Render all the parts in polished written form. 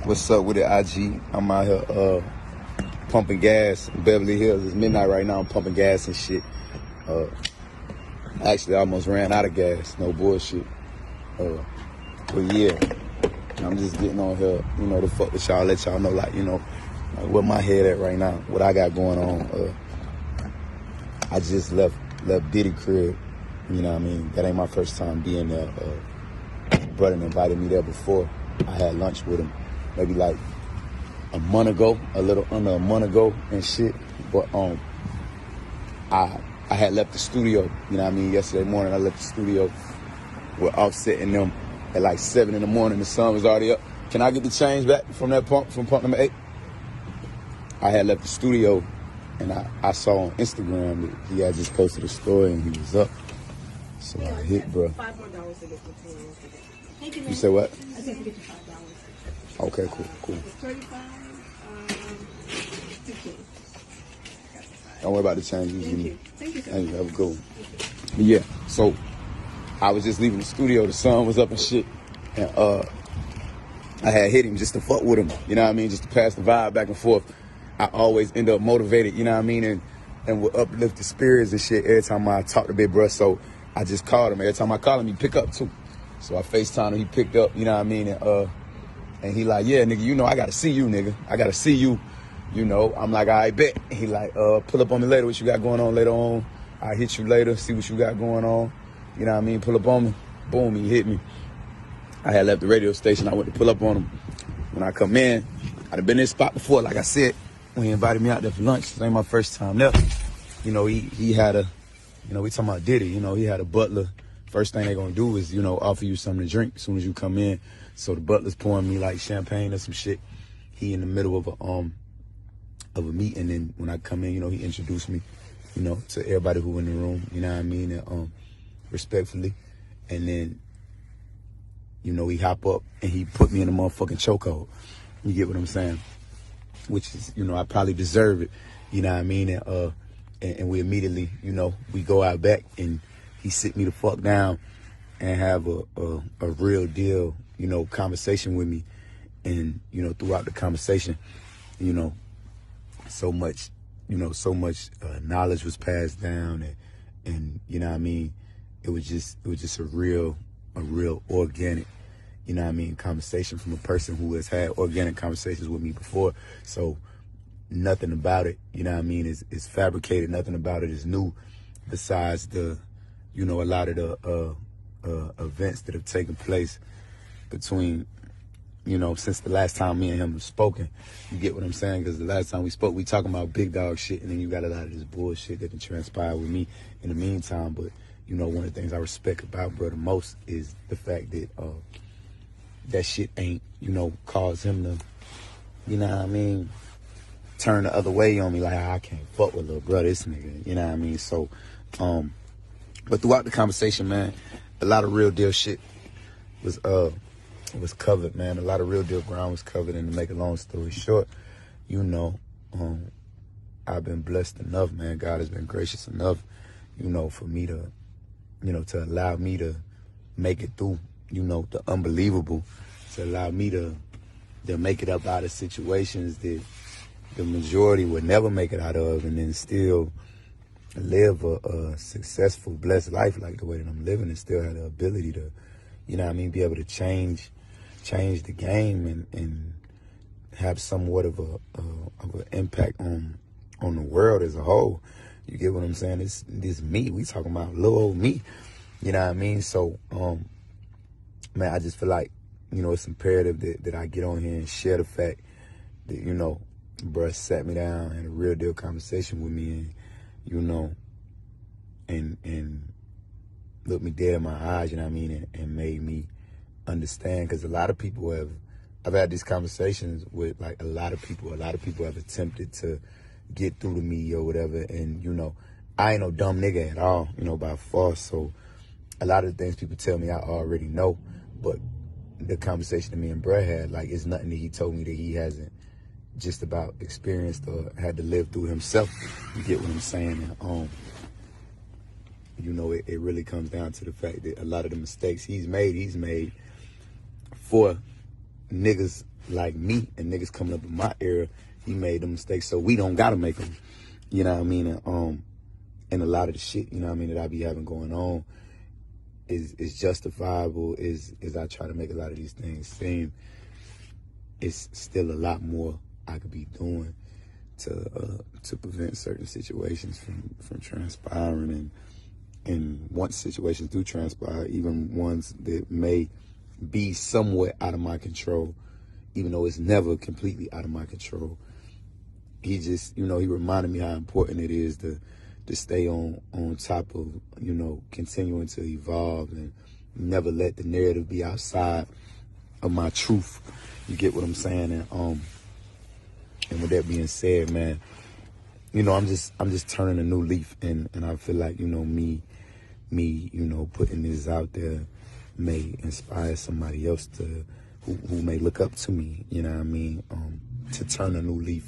What's up with it, IG? I'm out here pumping gas in Beverly Hills. It's midnight right now. I'm pumping gas and shit. Actually, I almost ran out of gas. No bullshit. But yeah, I'm just getting on here, to fuck with y'all. Let y'all know, like where my head at right now. What I got going on. I just left Diddy crib. You know what I mean? That ain't my first time being there. Brother invited me there before. I had lunch with him maybe like a month ago, a little under a month ago and shit. But I had left the studio, you know what I mean? Yesterday morning I left the studio with Offset and them at like 7 in the morning. The sun was already up. Can I get the change back from that pump, from pump number 8? I had left the studio and I saw on Instagram that he had just posted a story and he was up. So I hit, bro. $5 more to get the You said what? I said to get you $5. Okay, cool. It's 35, 15. Don't worry about the changes. Thank you. Thank you. Have a good one. But yeah, so I was just leaving the studio. The sun was up and shit. And I had hit him just to fuck with him. You know what I mean? Just to pass the vibe back and forth. I always end up motivated, you know what I mean? And would uplift the spirits and shit every time I talk to Big Bruh. So I just called him. Every time I call him, he pick up too. So I FaceTimed him, he picked up, you know what I mean? And he like, yeah, nigga, I gotta see you, nigga. I gotta see you, I'm like, all right, bet. He like, pull up on me later, what you got going on later on. I'll hit you later, see what you got going on. You know what I mean? Pull up on me. Boom, he hit me. I had left the radio station. I went to pull up on him. When I come in, I'd have been in this spot before, like I said, when he invited me out there for lunch. This ain't my first time there. He had a, we talking about Diddy, he had a butler. First thing they gonna do is, offer you something to drink as soon as you come in. So the butler's pouring me like champagne or some shit. He in the middle of a meeting, and when I come in, he introduced me, to everybody who in the room, you know what I mean, and respectfully. And then, he hop up and he put me in a motherfucking chokehold. You get what I'm saying? Which is, I probably deserve it, you know what I mean? And we immediately, we go out back and he sit me the fuck down and have a real deal, conversation with me. And, throughout the conversation, so much knowledge was passed down and you know what I mean? It was just a real organic, conversation from a person who has had organic conversations with me before. So nothing about it, is fabricated. Nothing about it is new besides the, a lot of the events that have taken place between, since the last time me and him have spoken. You get what I'm saying? Because the last time we spoke, we talking about big dog shit, and then you got a lot of this bullshit that can transpire with me in the meantime. But, one of the things I respect about brother most is the fact that that shit ain't, caused him to, you know what I mean, turn the other way on me, like, I can't fuck with little brother, this nigga, you know what I mean? So, but throughout the conversation, man, a lot of real deal shit was covered, man. A lot of real deal ground was covered. And to make a long story short, I've been blessed enough, man. God has been gracious enough, for me to, to allow me to make it through, the unbelievable, to allow me to make it up out of situations that the majority would never make it out of, and then still live a successful, blessed life like the way that I'm living, and still have the ability to, be able to change the game and have somewhat of an impact on the world as a whole. You get what I'm saying? This me. We talking about little old me. You know what I mean? So, man, I just feel like, it's imperative that I get on here and share the fact that, bruh sat me down, had a real deal conversation with me, and looked me dead in my eyes, you know what I mean, and made me understand. Because a lot of people I've had these conversations with, like, a lot of people have attempted to get through to me or whatever, and, I ain't no dumb nigga at all, by far. So a lot of the things people tell me I already know, but the conversation that me and bruh had, like, it's nothing that he told me that he hasn't just about experienced or had to live through himself. You get what I'm saying? And, it really comes down to the fact that a lot of the mistakes he's made for niggas like me and niggas coming up in my era, he made them mistakes, so we don't gotta make them. You know what I mean? And a lot of the shit, you know what I mean, that I be having going on is justifiable. Is I try to make a lot of these things seem. It's still a lot more I could be doing to prevent certain situations from transpiring, and once situations do transpire, even ones that may be somewhat out of my control, even though it's never completely out of my control. He just, you know, he reminded me how important it is to stay on top of, you know, continuing to evolve and never let the narrative be outside of my truth. You get what I'm saying? And with that being said, man, you know, I'm just turning a new leaf, and I feel like, you know, me, you know, putting this out there may inspire somebody else who may look up to me, you know what I mean, to turn a new leaf,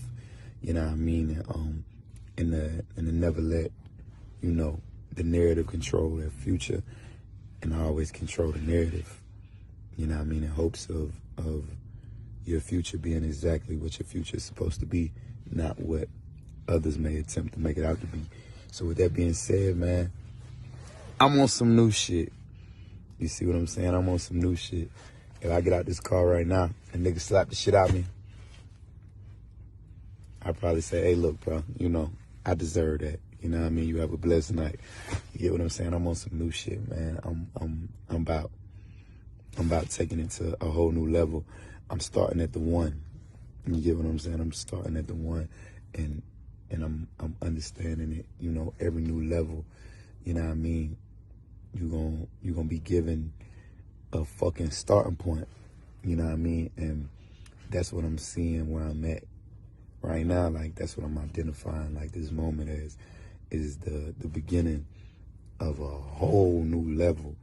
you know what I mean, and to never let, you know, the narrative control their future, and I always control the narrative, you know what I mean, in hopes of your future being exactly what your future is supposed to be, not what others may attempt to make it out to be. So with that being said, man, I'm on some new shit. You see what I'm saying? I'm on some new shit. If I get out this car right now and niggas slap the shit out of me, I'd probably say, hey, look, bro, you know, I deserve that. You know what I mean? You have a blessed night. You get what I'm saying? I'm on some new shit, man. I'm about taking it to a whole new level. I'm starting at the one. You get what I'm saying? I'm starting at the one, and I'm understanding it. You know, every new level. You know what I mean? You're gonna be given a fucking starting point. You know what I mean? And that's what I'm seeing where I'm at right now. Like, that's what I'm identifying. Like, this moment is the beginning of a whole new level.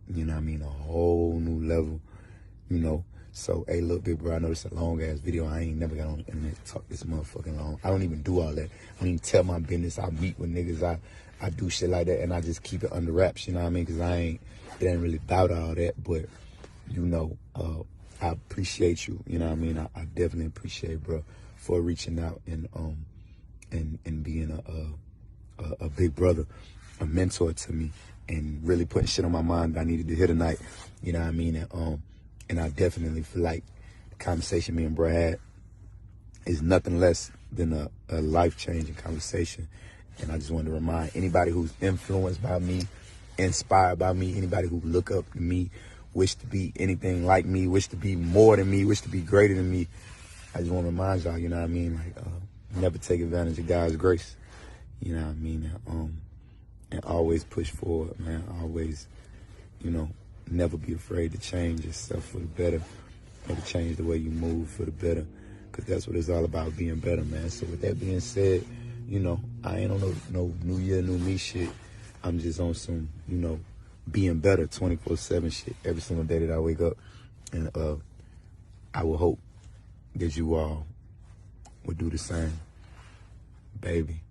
You know what I mean? A whole new level. You know. So, hey, look, big bro, I know this is a long-ass video. I ain't never got on the internet to talk this motherfucking long. I don't even do all that. I don't even tell my business. I meet with niggas. I do shit like that, and I just keep it under wraps, you know what I mean? Because it ain't really about all that. But, you know, I appreciate you, you know what I mean? I definitely appreciate, bro, for reaching out and being a big brother, a mentor to me, and really putting shit on my mind that I needed to hear tonight, you know what I mean? And I definitely feel like the conversation me and bro had is nothing less than a life-changing conversation. And I just wanted to remind anybody who's influenced by me, inspired by me, anybody who look up to me, wish to be anything like me, wish to be more than me, wish to be greater than me, I just want to remind y'all, you know what I mean? Like, never take advantage of God's grace, you know what I mean? And always push forward, man. Always, you know, never be afraid to change yourself for the better, or to change the way you move for the better, because that's what it's all about, being better, man. So with that being said, you know, I ain't on no new year, new me shit. I'm just on some, you know, being better 24/7 shit every single day that I wake up. And I will hope that you all would do the same, baby.